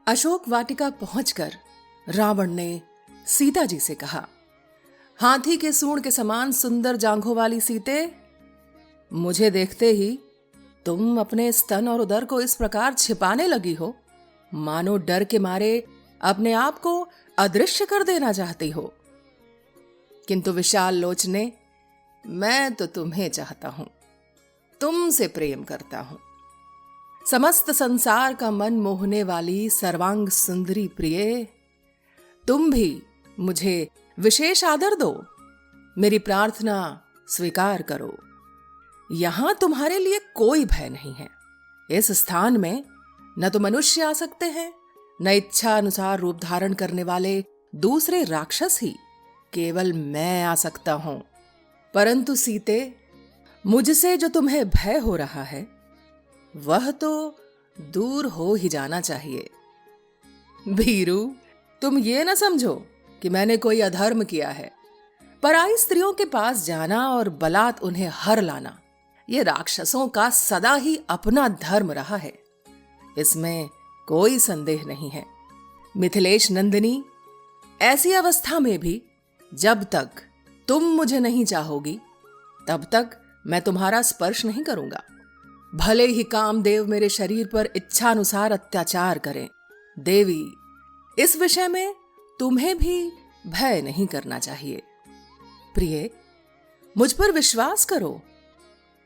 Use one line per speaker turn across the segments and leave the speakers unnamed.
अशोक वाटिका पहुंचकर रावण ने सीता जी से कहा, हाथी के सूंड के समान सुंदर जांघों वाली सीते, मुझे देखते ही तुम अपने स्तन और उदर को इस प्रकार छिपाने लगी हो मानो डर के मारे अपने आप को अदृश्य कर देना चाहती हो। किंतु विशाल लोचने, मैं तो तुम्हें चाहता हूं, तुमसे प्रेम करता हूं। समस्त संसार का मन मोहने वाली सर्वांग सुंदरी प्रिय, तुम भी मुझे विशेष आदर दो, मेरी प्रार्थना स्वीकार करो। यहां तुम्हारे लिए कोई भय नहीं है। इस स्थान में न तो मनुष्य आ सकते हैं, न इच्छा अनुसार रूप धारण करने वाले दूसरे राक्षस ही, केवल मैं आ सकता हूं। परंतु सीते, मुझसे जो तुम्हें भय हो रहा है वह तो दूर हो ही जाना चाहिए। भीरू, तुम ये न समझो कि मैंने कोई अधर्म किया है। पराई स्त्रियों के पास जाना और बलात् उन्हें हर लाना, ये राक्षसों का सदा ही अपना धर्म रहा है, इसमें कोई संदेह नहीं है। मिथिलेश नंदिनी, ऐसी अवस्था में भी जब तक तुम मुझे नहीं चाहोगी तब तक मैं तुम्हारा स्पर्श नहीं करूंगा। भले ही कामदेव मेरे शरीर पर इच्छानुसार अत्याचार करें, देवी, इस विषय में तुम्हें भी भय नहीं करना चाहिए। प्रिय, मुझ पर विश्वास करो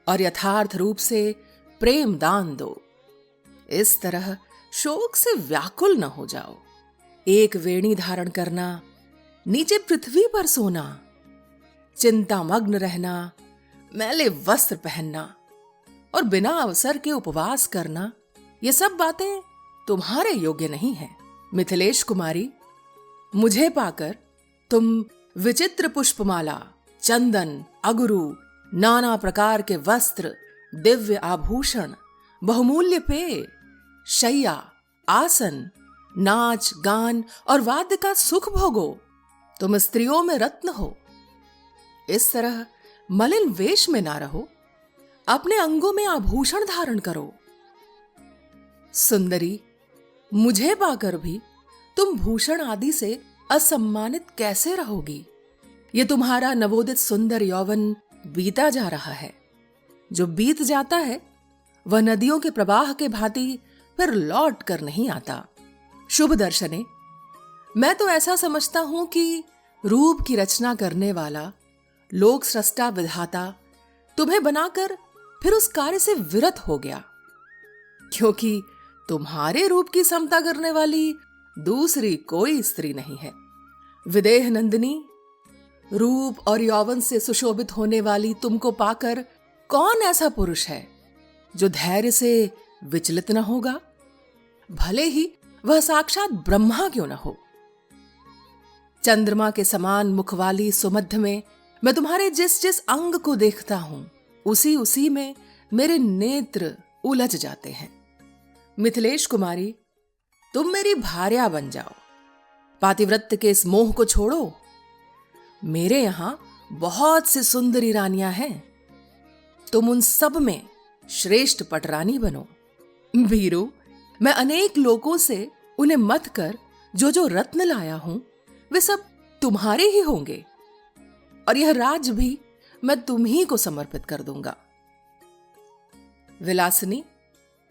और यथार्थ रूप से प्रेम दान दो। इस तरह शोक से व्याकुल न हो जाओ। एक वेणी धारण करना, नीचे पृथ्वी पर सोना, चिंतामग्न रहना, मैले वस्त्र पहनना और बिना अवसर के उपवास करना, ये सब बातें तुम्हारे योग्य नहीं हैं। मिथिलेश कुमारी, मुझे पाकर तुम विचित्र पुष्पमाला, चंदन, अगुरु, नाना प्रकार के वस्त्र, दिव्य आभूषण, बहुमूल्य पेय, शैया, आसन, नाच गान और वाद्य का सुख भोगो। तुम स्त्रियों में रत्न हो। इस तरह मलिन वेश में ना रहो, अपने अंगों में आभूषण धारण करो। सुंदरी, मुझे पाकर भी तुम भूषण आदि से असम्मानित कैसे रहोगी? ये तुम्हारा नवोदित सुंदर यौवन बीता जा रहा है। जो बीत जाता है वह नदियों के प्रवाह के भांति फिर लौट कर नहीं आता। शुभ दर्शने, मैं तो ऐसा समझता हूं कि रूप की रचना करने वाला लोक सृष्टा विधाता तुम्हें बनाकर फिर उस कार्य से विरत हो गया, क्योंकि तुम्हारे रूप की समता करने वाली दूसरी कोई स्त्री नहीं है। विदेह नंदिनी, रूप और यौवन से सुशोभित होने वाली तुमको पाकर कौन ऐसा पुरुष है जो धैर्य से विचलित न होगा, भले ही वह साक्षात ब्रह्मा क्यों न हो। चंद्रमा के समान मुख वाली सुमध्य में मैं तुम्हारे जिस जिस अंग को देखता हूं, उसी उसी में मेरे नेत्र उलझ जाते हैं। मिथिलेश कुमारी, तुम मेरी भार्या बन जाओ। पातिव्रत्य के इस मोह को छोड़ो। मेरे यहां बहुत सी सुंदरी रानियां हैं, तुम उन सब में श्रेष्ठ पटरानी बनो। भीरू, मैं अनेक लोगों से उन्हें मत कर जो जो रत्न लाया हूं वे सब तुम्हारे ही होंगे, और यह राज भी मैं तुम्ही को समर्पित कर दूंगा। विलासिनी,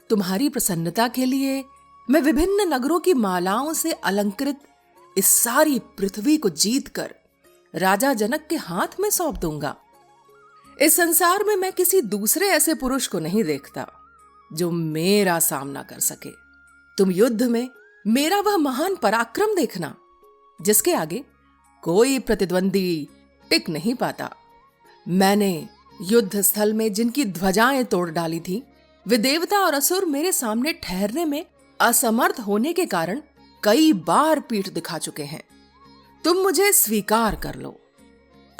तुम्हारी प्रसन्नता के लिए मैं विभिन्न नगरों की मालाओं से अलंकृत इस सारी पृथ्वी को जीतकर राजा जनक के हाथ में सौंप दूंगा। इस संसार में मैं किसी दूसरे ऐसे पुरुष को नहीं देखता जो मेरा सामना कर सके। तुम युद्ध में मेरा वह महान पराक्रम देखना जिसके आगे कोई प्रतिद्वंदी टिक नहीं पाता। मैंने युद्ध स्थल में जिनकी ध्वजाएं तोड़ डाली थी, वे देवता और असुर मेरे सामने ठहरने में असमर्थ होने के कारण कई बार पीठ दिखा चुके हैं। तुम मुझे स्वीकार कर लो।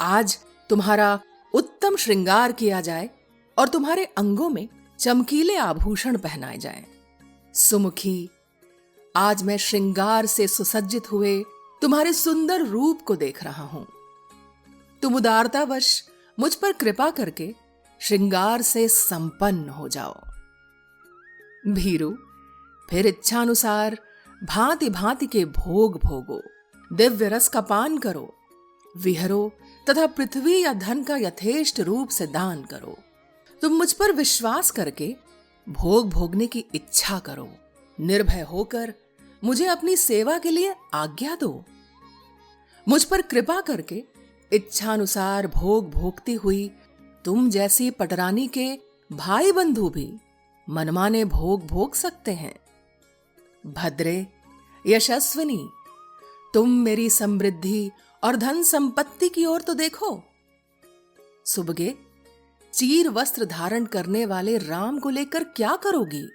आज तुम्हारा उत्तम श्रृंगार किया जाए और तुम्हारे अंगों में चमकीले आभूषण पहनाए जाएं। सुमुखी, आज मैं श्रृंगार से सुसज्जित हुए तुम्हारे सुंदर रूप को देख रहा हूं। तुम उदारतावश मुझ पर कृपा करके श्रृंगार से संपन्न हो जाओ। भीरू, फिर इच्छानुसार भांति भांति के भोग भोगो, दिव्य रस का पान करो, विहरो तथा पृथ्वी या धन का यथेष्ट रूप से दान करो। तुम मुझ पर विश्वास करके भोग भोगने की इच्छा करो, निर्भय होकर मुझे अपनी सेवा के लिए आज्ञा दो। मुझ पर कृपा करके इच्छानुसार भोग भोगती हुई तुम जैसी पटरानी के भाई बंधु भी मनमाने भोग भोग सकते हैं। भद्रे, यशस्विनी, तुम मेरी समृद्धि और धन संपत्ति की ओर तो देखो। सुबगे, चीर वस्त्र धारण करने वाले राम को लेकर क्या करोगी?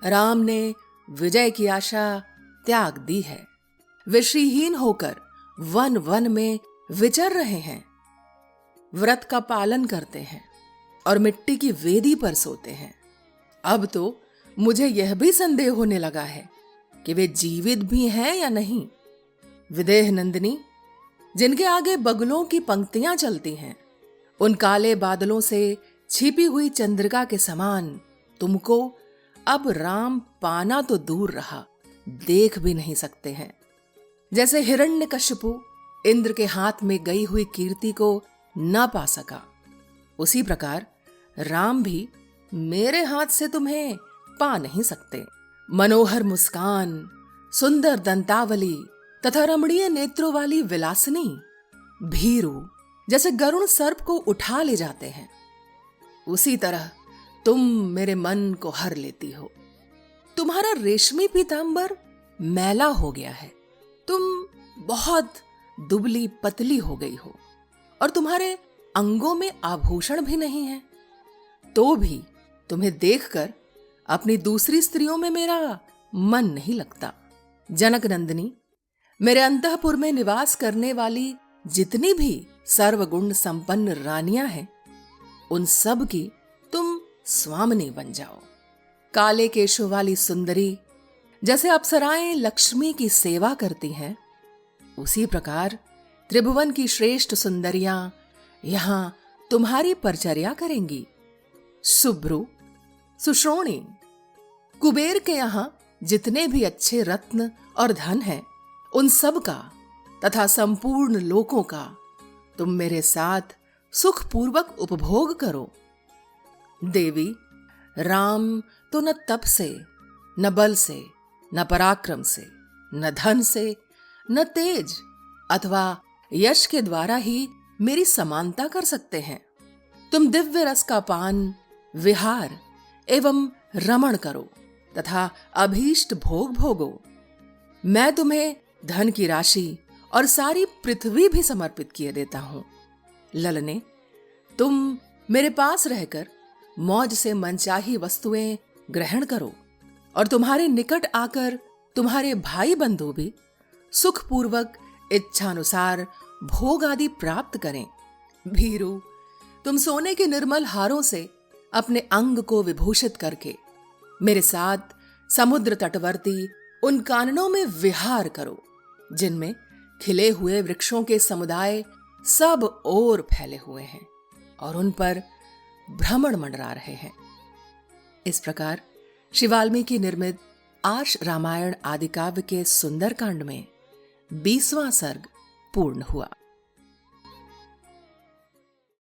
राम ने विजय की आशा त्याग दी है। वे श्रीहीन होकर वन वन में विचर रहे हैं, व्रत का पालन करते हैं और मिट्टी की वेदी पर सोते हैं। अब तो मुझे यह भी संदेह होने लगा है कि वे जीवित भी हैं या नहीं। विदेह नंदिनी, जिनके आगे बगुलों की पंक्तियां चलती हैं, उन काले बादलों से छिपी हुई चंद्रिका के समान तुमको अब राम पाना तो दूर रहा, देख भी नहीं सकते हैं। जैसे हिरण्यकशिपु इंद्र के हाथ में गई हुई कीर्ति को न पा सका, उसी प्रकार राम भी मेरे हाथ से तुम्हें पा नहीं सकते। मनोहर मुस्कान, सुंदर दंतावली तथा रमणीय नेत्रों वाली विलासिनी भीरू जैसे गरुण सर्प को उठा ले जाते हैं, उसी तरह तुम मेरे मन को हर लेती हो। तुम्हारा रेशमी पीतांबर मैला हो गया है, तुम बहुत दुबली पतली हो गई हो और तुम्हारे अंगों में आभूषण भी नहीं है। तो भी तुम्हें देखकर अपनी दूसरी स्त्रियों में मेरा मन नहीं लगता। जनक नंदिनी, मेरे अंतःपुर में निवास करने वाली जितनी भी सर्वगुण संपन्न रानियां हैं, उन सब की तुम स्वामिनी बन जाओ। काले केशों वाली सुंदरी जैसे अप्सराएं लक्ष्मी की सेवा करती हैं, उसी प्रकार त्रिभुवन की श्रेष्ठ सुंदरियां यहां तुम्हारी परिचर्या करेंगी। सुब्रु, सुश्रोणी, कुबेर के यहां जितने भी अच्छे रत्न और धन हैं, उन सब का तथा संपूर्ण लोकों का तुम मेरे साथ सुखपूर्वक उपभोग करो। देवी, राम तो न तप से, न बल से, न पराक्रम से, न धन से, न तेज अथवा यश के द्वारा ही मेरी समानता कर सकते हैं। तुम दिव्य रस का पान, विहार एवं रमण करो तथा अभीष्ट भोग भोगो। मैं तुम्हें धन की राशि और सारी पृथ्वी भी समर्पित किए देता हूं। ललने, तुम मेरे पास रहकर मौज से मनचाही वस्तुएं ग्रहण करो और तुम्हारे निकट आकर तुम्हारे भाई बंधु भी सुखपूर्वक इच्छानुसार भोग आदि प्राप्त करें। भीरू, तुम सोने के निर्मल हारों से अपने अंग को विभूषित करके मेरे साथ समुद्र तटवर्ती उन काननों में विहार करो, जिनमें खिले हुए वृक्षों के समुदाय सब ओर फैले हुए हैं और उन पर भ्रमण मंडरा रहे हैं। इस प्रकार श्री वाल्मीकि निर्मित आर्ष रामायण आदि काव्य के सुंदर कांड में 20वां सर्ग पूर्ण हुआ।